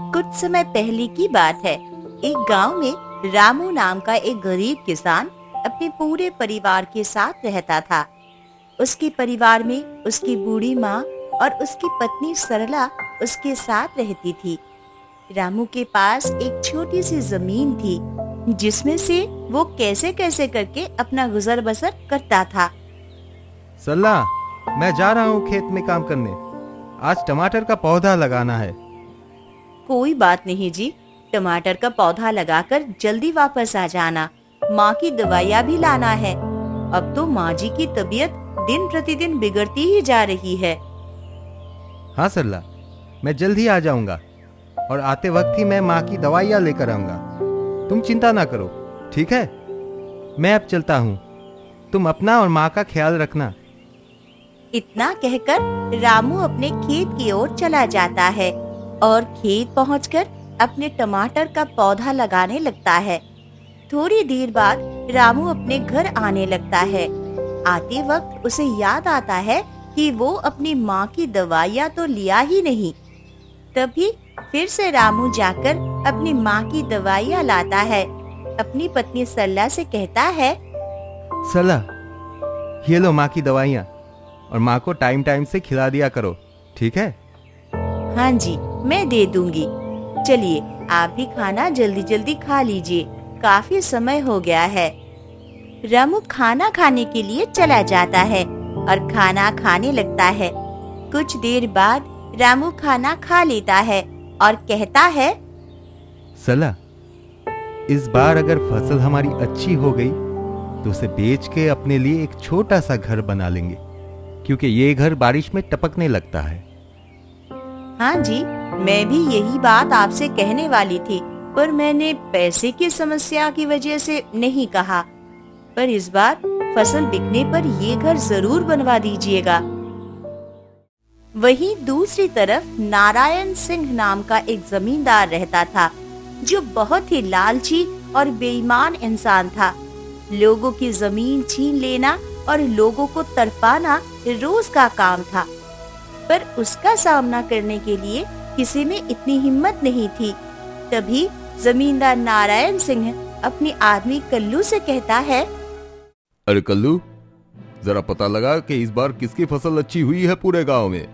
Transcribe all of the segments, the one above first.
कुछ समय पहले की बात है। एक गांव में रामू नाम का एक गरीब किसान अपने पूरे परिवार के साथ रहता था। उसके परिवार में उसकी बूढ़ी माँ और उसकी पत्नी सरला उसके साथ रहती थी। रामू के पास एक छोटी सी जमीन थी जिसमें से वो कैसे कैसे करके अपना गुजर बसर करता था। सरला, मैं जा रहा हूँ खेत में काम करने। आज टमाटर का पौधा लगाना है। कोई बात नहीं जी, टमाटर का पौधा लगाकर जल्दी वापस आ जाना। माँ की दवाइयाँ भी लाना है। अब तो माँ जी की तबीयत दिन प्रतिदिन बिगड़ती ही जा रही है। हाँ सरला, मैं जल्द ही आ जाऊंगा और आते वक्त ही मैं माँ की दवाइयाँ लेकर आऊंगा। तुम चिंता ना करो, ठीक है? मैं अब चलता हूँ। तुम अपना और माँ का ख्याल रखना। इतना कहकर रामू अपने खेत की ओर चला जाता है और खेत पहुंचकर अपने टमाटर का पौधा लगाने लगता है। थोड़ी देर बाद रामू अपने घर आने लगता है। आते वक्त उसे याद आता है कि वो अपनी माँ की दवाइयाँ तो लिया ही नहीं। तभी फिर से रामू जाकर अपनी माँ की दवाइयाँ लाता है। अपनी पत्नी सरला से कहता है, सरला, ये लो माँ की दवाइयाँ और माँ को टाइम टाइम से खिला दिया करो, ठीक है? हाँ जी, मैं दे दूंगी। चलिए, आप भी खाना जल्दी जल्दी खा लीजिए, काफी समय हो गया है। रामू खाना खाने के लिए चला जाता है और खाना खाने लगता है। कुछ देर बाद रामू खाना खा लेता है और कहता है, सरला, इस बार अगर फसल हमारी अच्छी हो गई तो उसे बेच के अपने लिए एक छोटा सा घर बना लेंगे, क्योंकि ये घर बारिश में टपकने लगता है। हाँ जी, मैं भी यही बात आपसे कहने वाली थी, पर मैंने पैसे की समस्या की वजह से नहीं कहा। पर इस बार फसल बिकने पर ये घर जरूर बनवा दीजिएगा। वहीं दूसरी तरफ नारायण सिंह नाम का एक जमींदार रहता था, जो बहुत ही लालची और बेईमान इंसान था। लोगों की जमीन छीन लेना और लोगों को तड़पाना रोज का काम था। पर उसका सामना करने के लिए किसी में इतनी हिम्मत नहीं थी। तभी जमींदार नारायण सिंह अपने आदमी कल्लू से कहता है, अरे कल्लू, जरा पता लगा कि इस बार किसकी फसल अच्छी हुई है पूरे गांव में।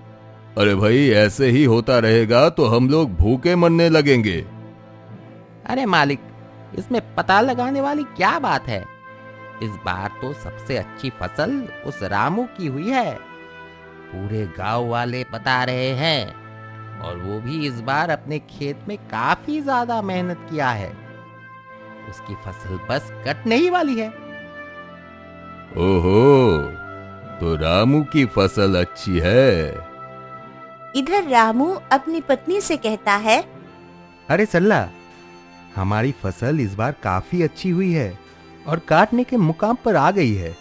अरे भाई, ऐसे ही होता रहेगा तो हम लोग भूखे मरने लगेंगे। अरे मालिक, इसमें पता लगाने वाली क्या बात है? इस बार तो सबसे अच्छी फसल उस रामू की हुई है। पूरे गांव वाले बता रहे हैं, और वो भी इस बार अपने खेत में काफी ज्यादा मेहनत किया है। उसकी फसल बस कटने ही वाली है। ओहो, तो रामू की फसल अच्छी है। इधर रामू अपनी पत्नी से कहता है, अरे सरला, हमारी फसल इस बार काफी अच्छी हुई है और काटने के मुकाम पर आ गई है।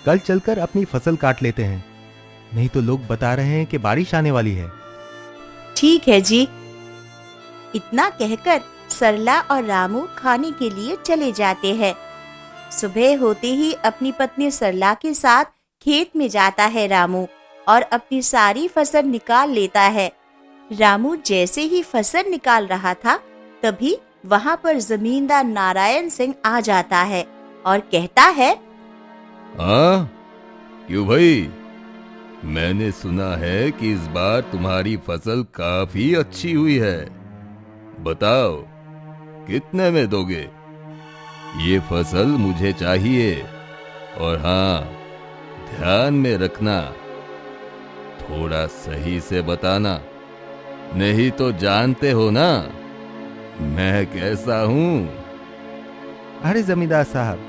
कल चलकर अपनी फसल काट लेते हैं, नहीं तो लोग बता रहे हैं कि बारिश आने वाली है। ठीक है जी। इतना कहकर सरला और रामू खाने के लिए चले जाते हैं। सुबह होते ही अपनी पत्नी सरला के साथ खेत में जाता है रामू और अपनी सारी फसल निकाल लेता है। रामू जैसे ही फसल निकाल रहा था, तभी वहाँ पर जमींदार नारायण सिंह आ जाता है और कहता है, हाँ, क्यों भाई? मैंने सुना है कि इस बार तुम्हारी फसल काफी अच्छी हुई है। बताओ, कितने में दोगे? ये फसल मुझे चाहिए, और हाँ, ध्यान में रखना, थोड़ा सही से बताना, नहीं तो जानते हो ना मैं कैसा हूँ। अरे जमींदार साहब,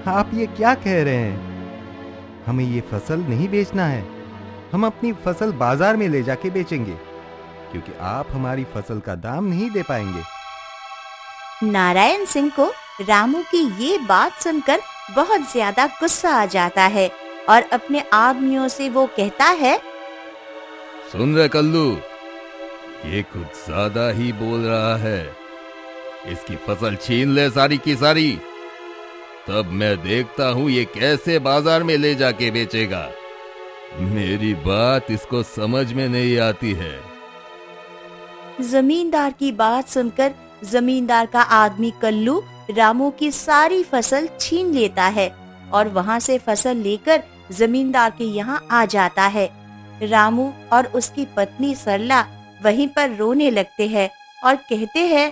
आप ये क्या कह रहे हैं? हमें ये फसल नहीं बेचना है। हम अपनी फसल बाजार में ले जाके बेचेंगे, क्योंकि आप हमारी फसल का दाम नहीं दे पाएंगे। नारायण सिंह को रामू की ये बात सुनकर बहुत ज्यादा गुस्सा आ जाता है और अपने आदमियों से वो कहता है, सुन रहे कल्लू, ये कुछ ज्यादा ही बोल रहा है। इसकी फसल छीन ले सारी की सारी, तब मैं देखता हूँ ये कैसे बाजार में ले जाके बेचेगा। मेरी बात इसको समझ में नहीं आती है। जमींदार की बात सुनकर जमींदार का आदमी कल्लू रामू की सारी फसल छीन लेता है और वहाँ से फसल लेकर जमींदार के यहाँ आ जाता है। रामू और उसकी पत्नी सरला वहीं पर रोने लगते हैं और कहते हैं,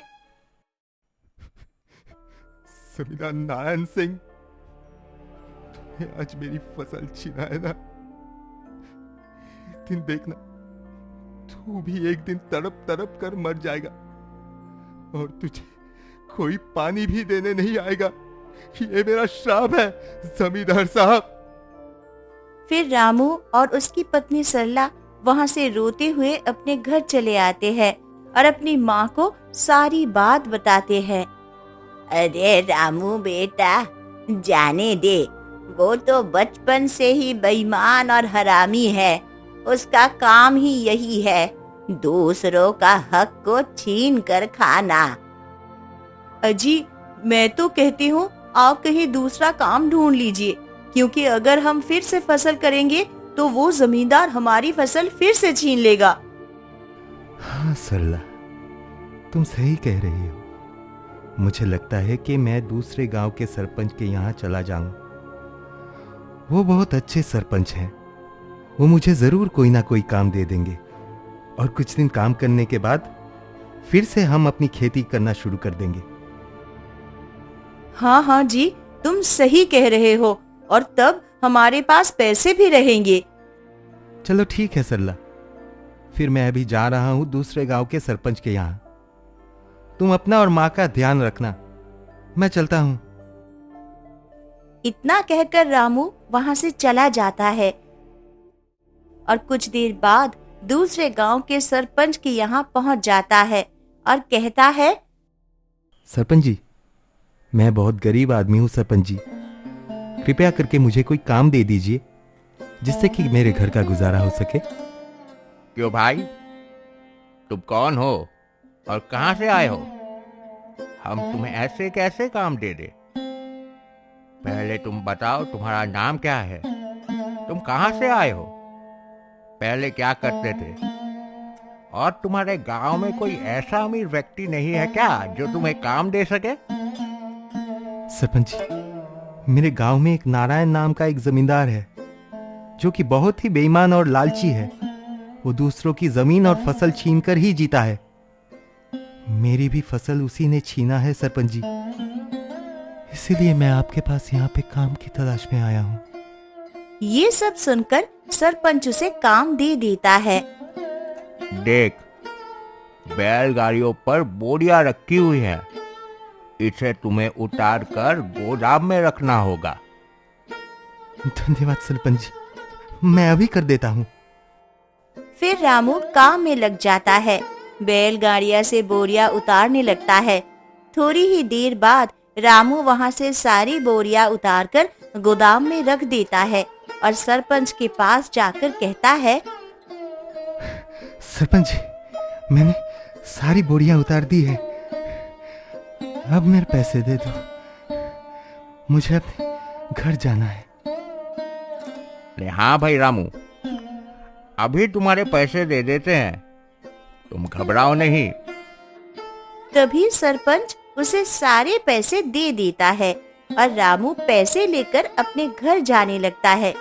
जमींदार नारायण सिंह, तूने आज मेरी फसल छीना है ना। एक दिन देखना, तू भी एक दिन तड़प तड़प कर मर जाएगा और तुझे कोई पानी भी देने नहीं आएगा। ये मेरा श्राप है जमींदार साहब। फिर रामू और उसकी पत्नी सरला वहाँ से रोते हुए अपने घर चले आते हैं और अपनी माँ को सारी बात बताते हैं। अरे रामू बेटा, जाने दे, वो तो बचपन से ही बेईमान और हरामी है। उसका काम ही यही है, दूसरों का हक को छीन कर खाना। अजी, मैं तो कहती हूँ आप कहीं दूसरा काम ढूंढ लीजिए, क्योंकि अगर हम फिर से फसल करेंगे तो वो जमींदार हमारी फसल फिर से छीन लेगा। हाँ सरला, तुम सही कह रही हो। मुझे लगता है कि मैं दूसरे गांव के सरपंच के यहाँ चला जाऊं। वो बहुत अच्छे सरपंच हैं। वो मुझे जरूर कोई ना कोई काम दे देंगे और कुछ दिन काम करने के बाद फिर से हम अपनी खेती करना शुरू कर देंगे। हाँ हाँ जी, तुम सही कह रहे हो, और तब हमारे पास पैसे भी रहेंगे। चलो ठीक है सरला, फिर मैं अभी जा रहा हूं दूसरे गांव के सरपंच के यहाँ। तुम अपना और माँ का ध्यान रखना। मैं चलता हूँ। इतना कहकर रामू वहाँ से चला जाता है और कुछ देर बाद दूसरे गांव के सरपंच के यहाँ पहुँच जाता है और कहता है, सरपंच जी, मैं बहुत गरीब आदमी हूँ सरपंच जी। कृपया करके मुझे कोई काम दे दीजिए जिससे कि मेरे घर का गुजारा हो सके। क्यों भाई, तुम कौन हो और कहाँ से आए हो? हम तुम्हें ऐसे कैसे काम दे दे? पहले तुम बताओ, तुम्हारा नाम क्या है? तुम कहाँ से आए हो? पहले क्या करते थे? और तुम्हारे गांव में कोई ऐसा अमीर व्यक्ति नहीं है क्या जो तुम्हें काम दे सके? सरपंच जी, मेरे गांव में एक नारायण नाम का एक जमींदार है जो कि बहुत ही बेईमान और लालची है। वो दूसरों की जमीन और फसल छीनकर ही जीता है। मेरी भी फसल उसी ने छीना है सरपंच जी, इसीलिए मैं आपके पास यहाँ पे काम की तलाश में आया हूँ। ये सब सुनकर सरपंच उसे काम दे देता है। देख, बैलगाड़ियों पर बोरियां रखी हुई है, इसे तुम्हें उतार कर गोदाम में रखना होगा। धन्यवाद सरपंच जी, मैं अभी कर देता हूँ। फिर रामू काम में लग जाता है। बैलगाड़िया से बोरियां उतारने लगता है। थोड़ी ही देर बाद रामू वहाँ से सारी बोरियां उतारकर गोदाम में रख देता है और सरपंच के पास जाकर कहता है, सरपंच जी, मैंने सारी बोरियां उतार दी है। अब मेरे पैसे दे दो, मुझे अपने घर जाना है। अरे हाँ भाई रामू, अभी तुम्हारे पैसे दे देते हैं, तुम घबराओ नहीं। तभी सरपंच उसे सारे पैसे दे देता है और रामू पैसे लेकर अपने घर जाने लगता है।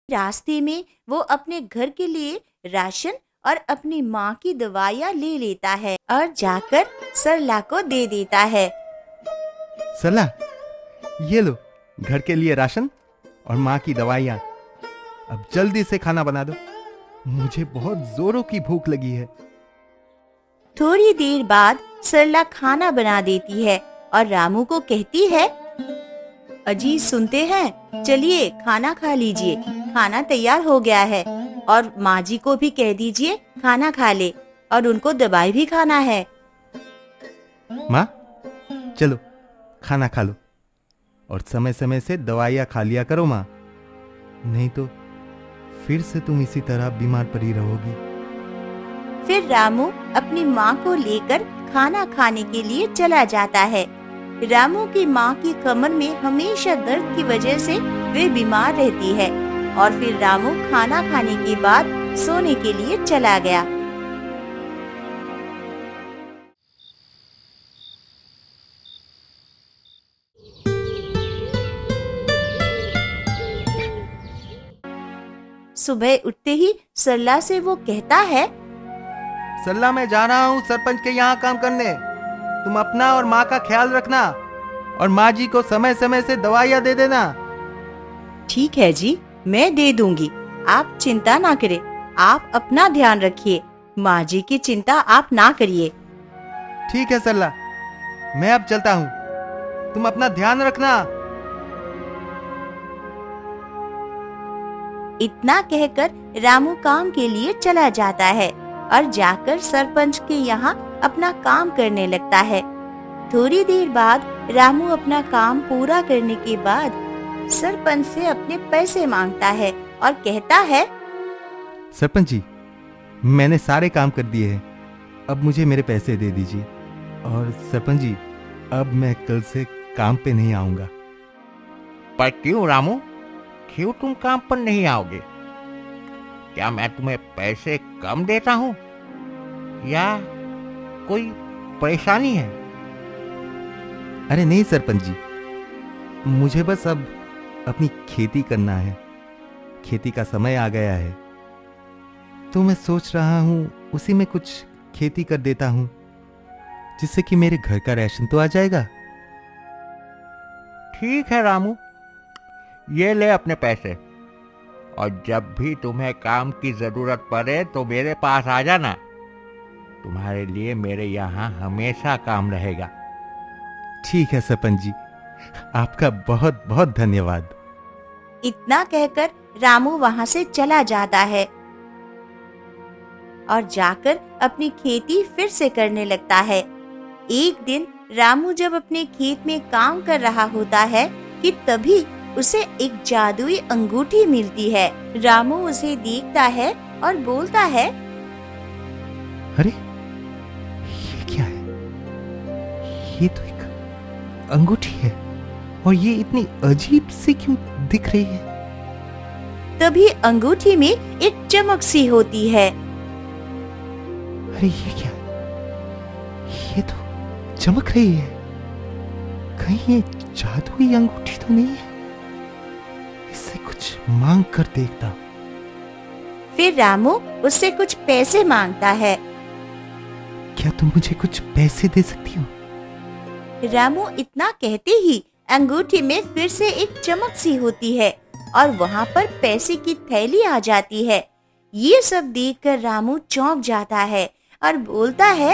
रास्ते में वो अपने घर के लिए राशन और अपनी माँ की दवाइयाँ ले लेता है और जाकर सरला को दे देता है। सरला, ये लो घर के लिए राशन और माँ की दवाइयाँ। अब जल्दी से खाना बना दो, मुझे बहुत जोरों की भूख लगी है। थोड़ी देर बाद सरला खाना बना देती है और रामू को कहती है, अजी सुनते हैं, चलिए खाना खा लीजिए, खाना तैयार हो गया है और माँ जी को भी कह दीजिए खाना खा ले और उनको दवाई भी खाना है। माँ, चलो खाना खा लो और समय समय से दवाइयाँ खा लिया करो माँ, नहीं तो फिर से तुम इसी तरह बीमार पड़ी रहोगी। फिर रामू अपनी माँ को लेकर खाना खाने के लिए चला जाता है। रामू की माँ की कमर में हमेशा दर्द की वजह से वे बीमार रहती है और फिर रामू खाना खाने के बाद सोने के लिए चला गया। सुबह उठते ही सरला से वो कहता है, सरला, मैं जा रहा हूँ सरपंच के यहाँ काम करने। तुम अपना और माँ का ख्याल रखना और माँ जी को समय समय से दवाइयाँ दे देना। ठीक है जी, मैं दे दूंगी, आप चिंता ना करें। आप अपना ध्यान रखिए, माँ जी की चिंता आप ना करिए। ठीक है सरला, मैं अब चलता हूँ, तुम अपना ध्यान रखना। इतना कहकर रामू काम के लिए चला जाता है और जाकर सरपंच के यहाँ अपना काम करने लगता है। थोड़ी देर बाद रामू अपना काम पूरा करने के बाद सरपंच से अपने पैसे मांगता है और कहता है, सरपंच जी, मैंने सारे काम कर दिए हैं, अब मुझे मेरे पैसे दे दीजिए। और सरपंच जी, अब मैं कल से काम पे नहीं आऊंगा। पर क्यों रामू, क्यों तुम काम पर नहीं आओगे? क्या मैं तुम्हें पैसे कम देता हूँ या कोई परेशानी है? अरे नहीं सरपंच जी, मुझे बस अब अपनी खेती करना है। खेती का समय आ गया है, तो मैं सोच रहा हूँ उसी में कुछ खेती कर देता हूँ, जिससे कि मेरे घर का राशन तो आ जाएगा। ठीक है रामू, ये ले अपने पैसे, और जब भी तुम्हें काम की जरूरत पड़े तो मेरे पास आ जाना। तुम्हारे लिए मेरे यहाँ हमेशा काम रहेगा। ठीक है सरपंच जी, आपका बहुत बहुत धन्यवाद। इतना कहकर रामू वहाँ से चला जाता है और जाकर अपनी खेती फिर से करने लगता है। एक दिन रामू जब अपने खेत में काम कर रहा होता है कि तभी उसे एक जादुई अंगूठी मिलती है। रामू उसे देखता है और बोलता है, अरे ये क्या है? ये तो एक अंगूठी है, और ये इतनी अजीब सी क्यों दिख रही है? तभी अंगूठी में एक चमक सी होती है। अरे ये क्या? ये तो चमक रही है। कहीं ये जादुई अंगूठी तो नहीं है? इससे कुछ मांग कर देखता हूं। फिर रामू उससे कुछ पैसे मांगता है। क्या तुम मुझे कुछ पैसे दे सकती हो? रामू इतना कहते ही अंगूठी में फिर से एक चमक सी होती है और वहाँ पर पैसे की थैली आ जाती है। ये सब देखकर रामू चौंक जाता है और बोलता है,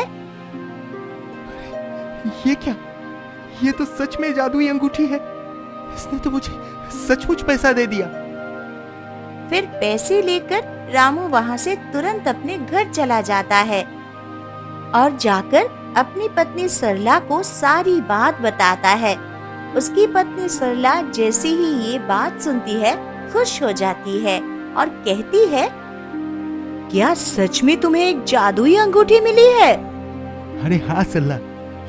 ये क्या? ये तो सच में जादुई अंगूठी है। इसने तो मुझे सचमुच पैसा दे दिया। फिर पैसे लेकर रामू वहाँ से तुरंत अपने घर चला जाता है और जाकर अपनी पत्नी सरला को सारी बात बताता है। उसकी पत्नी सरला जैसे ही ये बात सुनती है खुश हो जाती है और कहती है, क्या सच में तुम्हें एक जादुई अंगूठी मिली है? अरे हाँ सरला,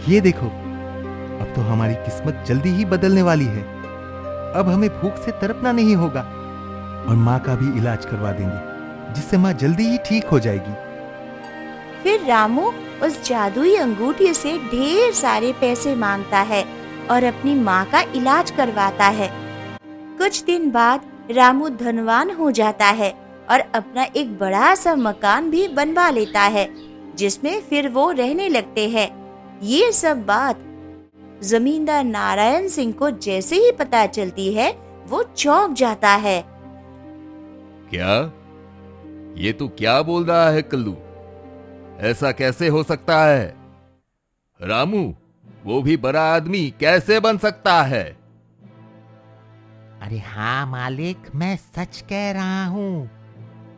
ये देखो, अब तो हमारी किस्मत जल्दी ही बदलने वाली है। अब हमें भूख से तड़पना नहीं होगा और माँ का भी इलाज करवा देंगे, जिससे माँ जल्दी ही ठीक हो जाएगी। फिर रामू उस जादुई अंगूठी से ढेर सारे पैसे मांगता है और अपनी माँ का इलाज करवाता है। कुछ दिन बाद रामू धनवान हो जाता है और अपना एक बड़ा सा मकान भी बनवा लेता है, जिसमें फिर वो रहने लगते हैं। ये सब बात जमींदार नारायण सिंह को जैसे ही पता चलती है, वो चौंक जाता है। क्या? ये तू क्या बोल रहा है कल्लू? ऐसा कैसे हो सकता है? रामू, वो भी बड़ा आदमी कैसे बन सकता है? अरे हाँ मालिक, मैं सच कह रहा हूँ।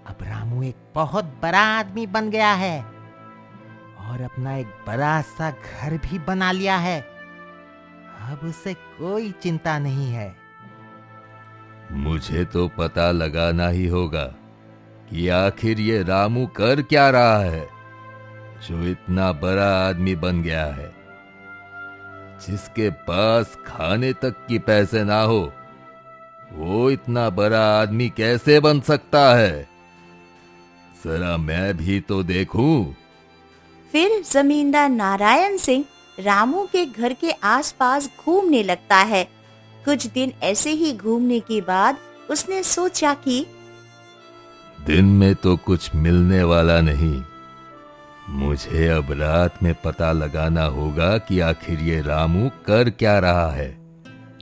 अब रामू एक बहुत बड़ा आदमी बन गया है और अपना एक बड़ा सा घर भी बना लिया है। अब उसे कोई चिंता नहीं है। मुझे तो पता लगाना ही होगा कि आखिर ये रामू कर क्या रहा है, जो इतना बड़ा आदमी बन गया है। जिसके पास खाने तक की पैसे ना हो, वो इतना बड़ा आदमी कैसे बन सकता है? जरा मैं भी तो देखूं। फिर जमींदार नारायण सिंह रामू के घर के आसपास घूमने लगता है। कुछ दिन ऐसे ही घूमने के बाद उसने सोचा कि दिन में तो कुछ मिलने वाला नहीं। मुझे अब रात में पता लगाना होगा कि आखिर ये रामू कर क्या रहा है,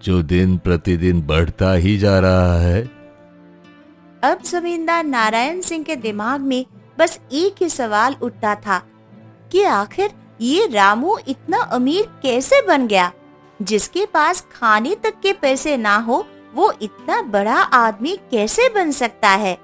जो दिन प्रतिदिन बढ़ता ही जा रहा है। अब जमींदार नारायण सिंह के दिमाग में बस एक ही सवाल उठता था कि आखिर ये रामू इतना अमीर कैसे बन गया। जिसके पास खाने तक के पैसे ना हो वो इतना बड़ा आदमी कैसे बन सकता है।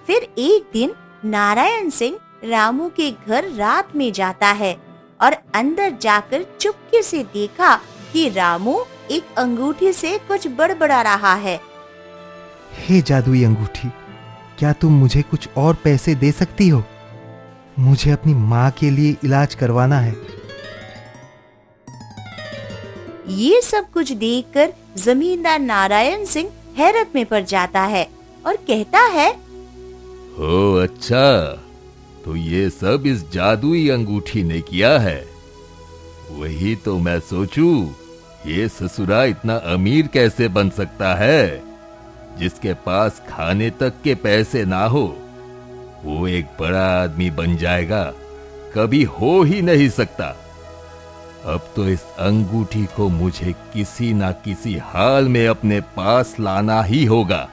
फिर एक दिन नारायण सिंह रामू के घर रात में जाता है और अंदर जाकर चुपके से देखा कि रामू एक अंगूठी से कुछ बड़बड़ा रहा है। हे जादुई अंगूठी, क्या तुम मुझे कुछ और पैसे दे सकती हो? मुझे अपनी माँ के लिए इलाज करवाना है। ये सब कुछ देखकर जमींदार नारायण सिंह हैरत में पड़ जाता है और कहता है, ओ अच्छा, तो ये सब इस जादुई अंगूठी ने किया है। वही तो मैं सोचूं, ये ससुरा इतना अमीर कैसे बन सकता है। जिसके पास खाने तक के पैसे ना हो वो एक बड़ा आदमी बन जाएगा, कभी हो ही नहीं सकता। अब तो इस अंगूठी को मुझे किसी ना किसी हाल में अपने पास लाना ही होगा।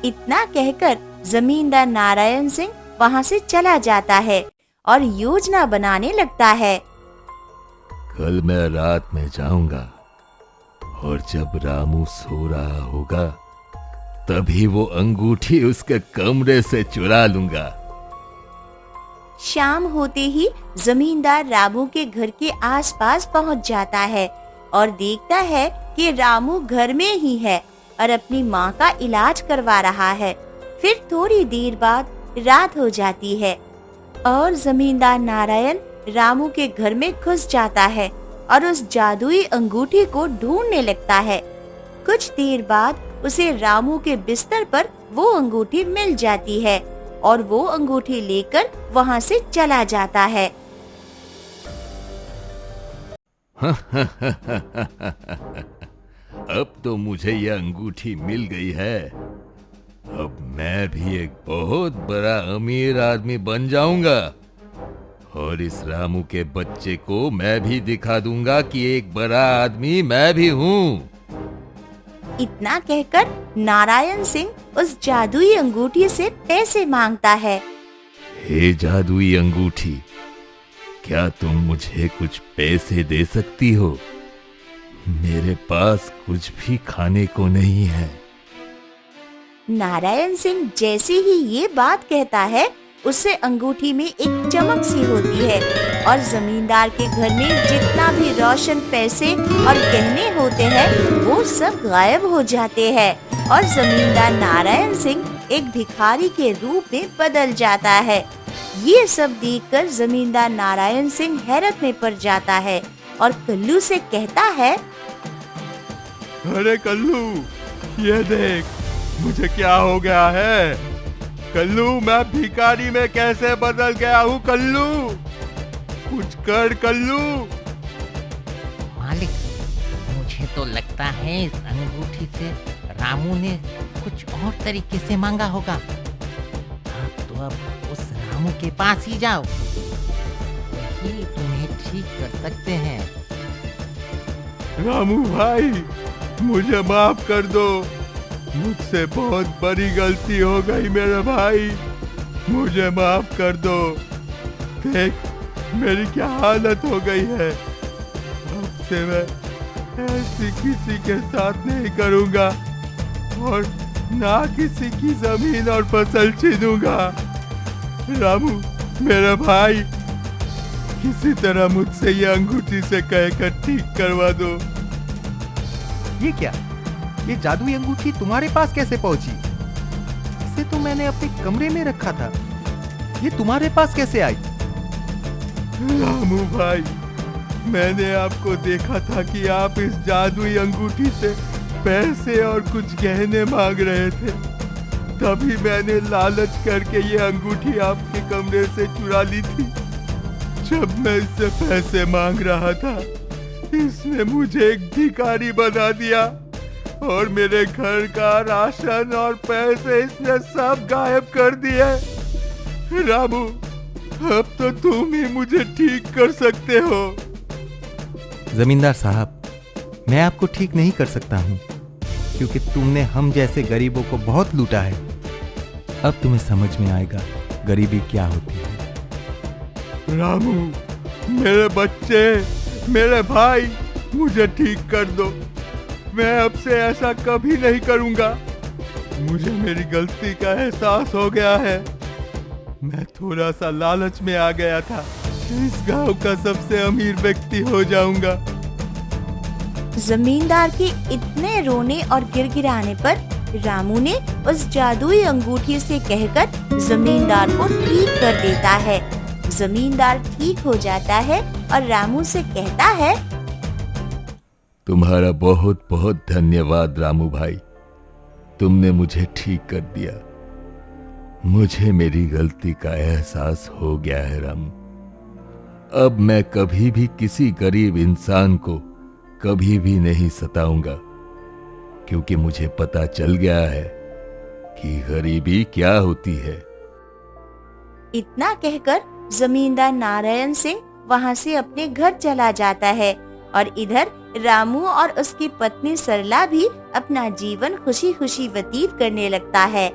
इतना कहकर जमींदार नारायण सिंह वहाँ से चला जाता है और योजना बनाने लगता है। कल मैं रात में जाऊंगा और जब रामू सो रहा होगा तभी वो अंगूठी उसके कमरे से चुरा लूंगा। शाम होते ही जमींदार रामू के घर के आसपास पहुंच जाता है और देखता है कि रामू घर में ही है और अपनी माँ का इलाज करवा रहा है। फिर थोड़ी देर बाद रात हो जाती है और जमींदार नारायण रामू के घर में घुस जाता है और उस जादुई अंगूठी को ढूंढने लगता है। कुछ देर बाद उसे रामू के बिस्तर पर वो अंगूठी मिल जाती है और वो अंगूठी लेकर वहाँ से चला जाता है। अब तो मुझे यह अंगूठी मिल गई है। अब मैं भी एक बहुत बड़ा अमीर आदमी बन जाऊंगा और इस रामू के बच्चे को मैं भी दिखा दूंगा कि एक बड़ा आदमी मैं भी हूँ। इतना कहकर नारायण सिंह उस जादुई अंगूठी से पैसे मांगता है। हे जादुई अंगूठी, क्या तुम मुझे कुछ पैसे दे सकती हो? मेरे पास कुछ भी खाने को नहीं है। नारायण सिंह जैसे ही ये बात कहता है उससे अंगूठी में एक चमक सी होती है और जमींदार के घर में जितना भी रोशन पैसे और गहने होते हैं वो सब गायब हो जाते हैं और जमींदार नारायण सिंह एक भिखारी के रूप में बदल जाता है। ये सब देखकर जमींदार नारायण सिंह हैरत में पड़ जाता है और कल्लू से कहता है, अरे कल्लू, ये देख मुझे क्या हो गया है। कल्लू, मैं भिखारी में कैसे बदल गया हूँ। कल्लू, कुछ कर कल्लू। मालिक, मुझे तो लगता है इस अंगूठी से रामू ने कुछ और तरीके से मांगा होगा। आप तो अब उस रामू के पास ही जाओ, वही तुम्हें ठीक कर सकते हैं। रामू भाई, मुझे माफ कर दो। मुझसे बहुत बड़ी गलती हो गई मेरे भाई, मुझे माफ कर दो। देख मेरी क्या हालत हो गई है। अब से मैं ऐसी किसी के साथ नहीं करूँगा और ना किसी की जमीन और फसल छीनूंगा। रामू मेरा भाई, किसी तरह मुझसे ये अंगूठी से कहकर ठीक करवा दो। ये क्या? ये जादुई अंगूठी तुम्हारे पास कैसे पहुंची? इसे तो मैंने अपने कमरे में रखा था, ये तुम्हारे पास कैसे आई? रामू भाई, मैंने आपको देखा था कि आप इस जादुई अंगूठी से पैसे और कुछ गहने मांग रहे थे, तभी मैंने लालच करके ये अंगूठी आपके कमरे से चुरा ली थी। जब मैं इससे पैसे मांग रहा था, इसने मुझे एक भिखारी बना दिया और मेरे घर का राशन और पैसे इसने सब गायब कर दिए। रामू, अब तो तुम ही मुझे ठीक कर सकते हो। जमींदार साहब, मैं आपको ठीक नहीं कर सकता हूँ, क्योंकि तुमने हम जैसे गरीबों को बहुत लूटा है। अब तुम्हें समझ में आएगा गरीबी क्या होती है। रामू, मेरे बच्चे, मेरे भाई, मुझे ठीक कर दो। मैं अब से ऐसा कभी नहीं करूंगा। मुझे मेरी गलती का एहसास हो गया है। मैं थोड़ा सा लालच में आ गया था। इस गांव का सबसे अमीर व्यक्ति हो जाऊंगा। जमींदार के इतने रोने और गिड़गिड़ाने पर रामू ने उस जादुई अंगूठी से कहकर जमींदार को ठीक कर देता है। जमींदार ठीक हो जाता है और रामू से कहता है, तुम्हारा बहुत बहुत धन्यवाद रामू भाई, तुमने मुझे ठीक कर दिया। मुझे मेरी गलती का एहसास हो गया है रामू। अब मैं कभी भी किसी गरीब इंसान को कभी भी नहीं सताऊंगा, क्योंकि मुझे पता चल गया है कि गरीबी क्या होती है। इतना कहकर जमींदार नारायण सिंह वहां से अपने घर चला जाता है और इधर रामू और उसकी पत्नी सरला भी अपना जीवन खुशी खुशी व्यतीत करने लगता है।